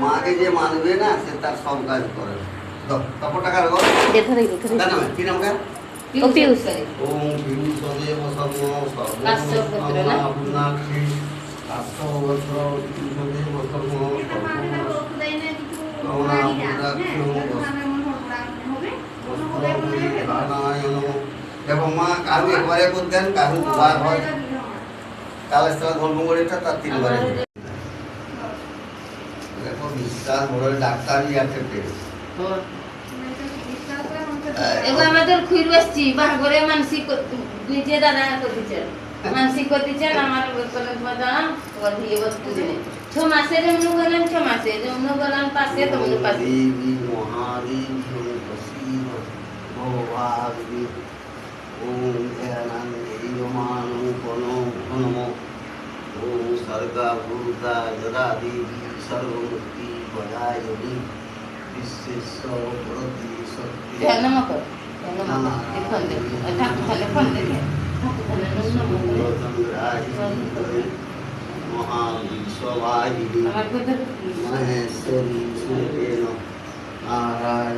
মাকে যে মানবে না সে তার সব কাজ করে। কত টাকা রাখো? কি নাম কার? পিউষ। ওম পিউষদেব সর্বনাক্ষী কাশ্যপত্র পিউষদেব দেখো মা কারু একবারে করতেন, কারু দুবার হয়। কালের সাথে ধর্মগড়িটা তার তিনবারে। দেখো বিশ্বাস বড় ডাক্তারই আছে পেয়ে। এবার আমাদের খুইর বসছি বাহাগরে মানসিক নিজে দাদা করতেছেন মানসিক করতেছেন আমার কলেজ বাদাম ওর দিয়ে বস্তু দিনে 6 মাসে যেমন গেলেন 6 মাসে যেমন গেলেন পাশে তেমন পাশে দেবী মহাদেবী শিব ভগবাদি ওম ধ্যানান্দেয়মানো কোনো নমো ওম সর্গা ভূতা যদা দেবী সর্বমূর্তি বদায়নি বিশ্বেশ্বর প্রতি সত্যি ধ্যান নমঃ দেখুন ঠাকুর খালে ফোন দেখে মহাবিশ্ববাহিনী মহেশ্বরী সুরেণ নারায়ণ